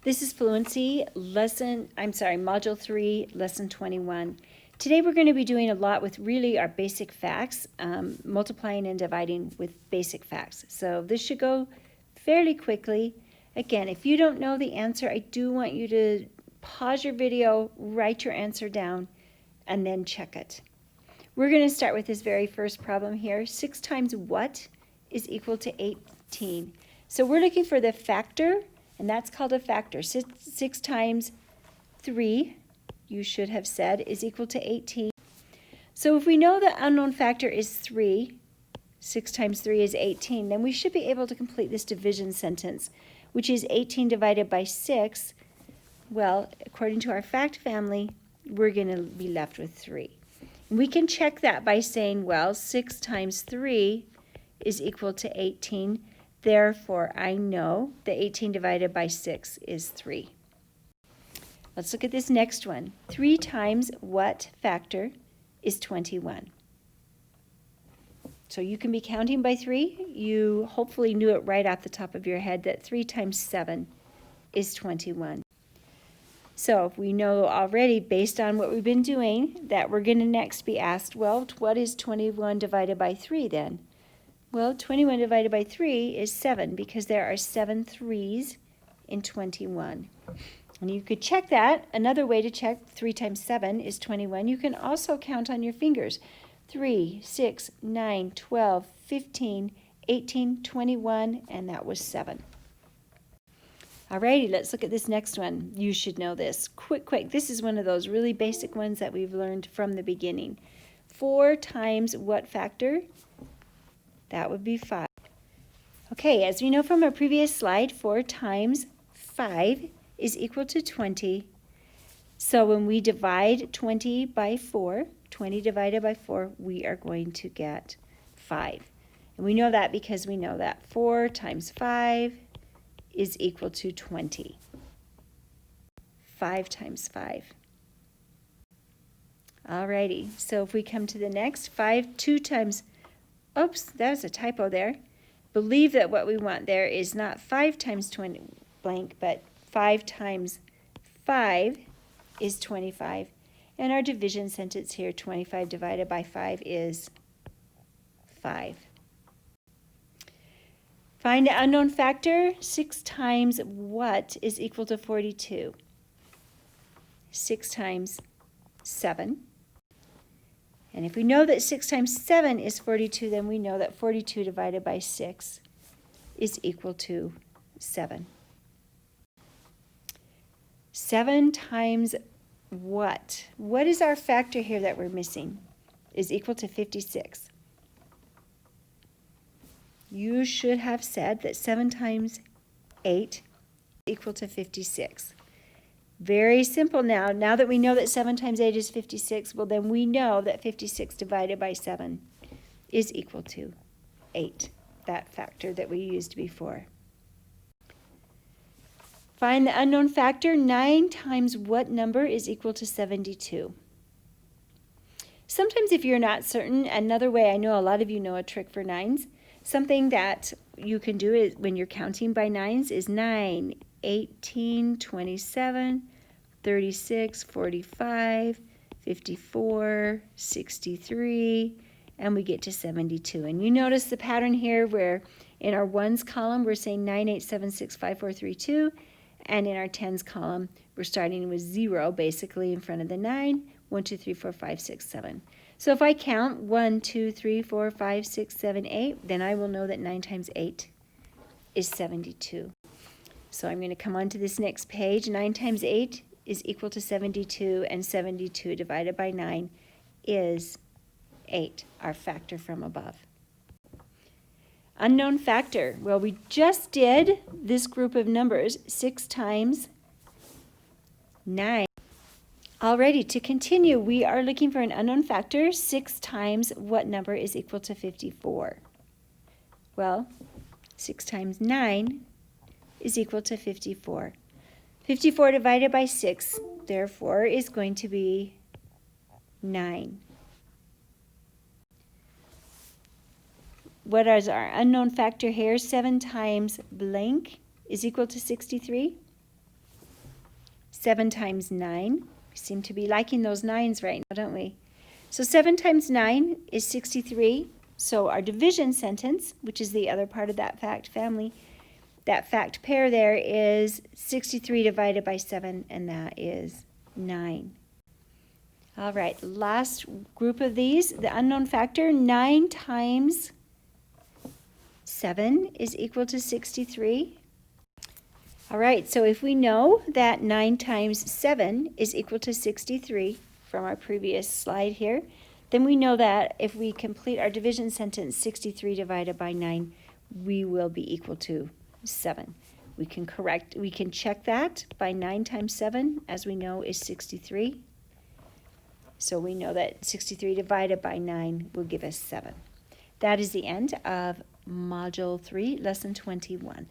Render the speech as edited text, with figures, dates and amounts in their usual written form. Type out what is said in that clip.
This is Fluency, Module 3, Lesson 21. Today we're going to be doing a lot with really our basic facts, multiplying and dividing with basic facts. So this should go fairly quickly. Again, if you don't know the answer, I do want you to pause your video, write your answer down, and then check it. We're going to start with this very first problem here. 6 times what is equal to 18? So we're looking for the factor, and that's called a factor. 6 times 3, you should have said, is equal to 18. So if we know the unknown factor is 3, 6 times 3 is 18, then we should be able to complete this division sentence, which is 18 divided by 6. Well, according to our fact family, we're going to be left with 3. And we can check that by saying, well, 6 times 3 is equal to 18. Therefore, I know that 18 divided by 6 is 3. Let's look at this next one. 3 times what factor is 21? So you can be counting by 3. You hopefully knew it right off the top of your head that 3 times 7 is 21. So we know already, based on what we've been doing, that we're going to next be asked, well, what is 21 divided by 3 then? Well, 21 divided by 3 is 7 because there are 7 3s in 21. And you could check that. Another way to check 3 times 7 is 21. You can also count on your fingers. 3, 6, 9, 12, 15, 18, 21, and that was 7. Alrighty, let's look at this next one. You should know this. Quick. This is one of those really basic ones that we've learned from the beginning. 4 times what factor? That would be 5. Okay, as we know from our previous slide, 4 times 5 is equal to 20. So when we divide 20 by 4, 20 divided by 4, we are going to get 5. And we know that because we know that 4 times 5 is equal to 20. 5 times 5. Alrighty, so if we come to the next, 2 times, oops, that was a typo there. Believe that what we want there is not 5 times 20 blank, but 5 times 5 is 25. And our division sentence here, 25 divided by 5 is 5. Find the unknown factor. 6 times what is equal to 42? 6 times 7. And if we know that 6 times 7 is 42, then we know that 42 divided by 6 is equal to 7. 7 times what? What is our factor here that we're missing? Is equal to 56. You should have said that 7 times 8 is equal to 56. Very simple now. Now that we know that 7 times 8 is 56, well then we know that 56 divided by 7 is equal to 8, that factor that we used before. Find the unknown factor. 9 times what number is equal to 72? Sometimes if you're not certain, another way, I know a lot of you know a trick for 9s. Something that you can do is when you're counting by 9s is 9, 18, 27, 36, 45, 54, 63, and we get to 72. And you notice the pattern here where in our 1s column we're saying 9, 8, 7, 6, 5, 4, 3, 2, and in our 10s column we're starting with 0 basically in front of the 9, 1, 2, 3, 4, 5, 6, 7. So if I count 1, 2, 3, 4, 5, 6, 7, 8, then I will know that 9 times 8 is 72. So I'm going to come on to this next page. 9 times 8 is equal to 72, and 72 divided by 9 is 8, our factor from above. Unknown factor. Well, we just did this group of numbers, 6 times 9. Alrighty, to continue, we are looking for an unknown factor. 6 times what number is equal to 54? Well, 6 times 9 is equal to 54. 54 divided by 6, therefore, is going to be 9. What is our unknown factor here? 7 times blank is equal to 63. 7 times 9. We seem to be liking those 9s right now, don't we? So 7 times 9 is 63. So our division sentence, which is the other part of that fact family, that fact pair there is 63 divided by 7, and that is 9. All right, last group of these, the unknown factor, 9 times 7 is equal to 63. All right, so if we know that 9 times 7 is equal to 63 from our previous slide here, then we know that if we complete our division sentence, 63 divided by 9, we will be equal to 7. We can check that by 9 times 7, as we know, is 63. So we know that 63 divided by 9 will give us 7. That is the end of Module 3, Lesson 21.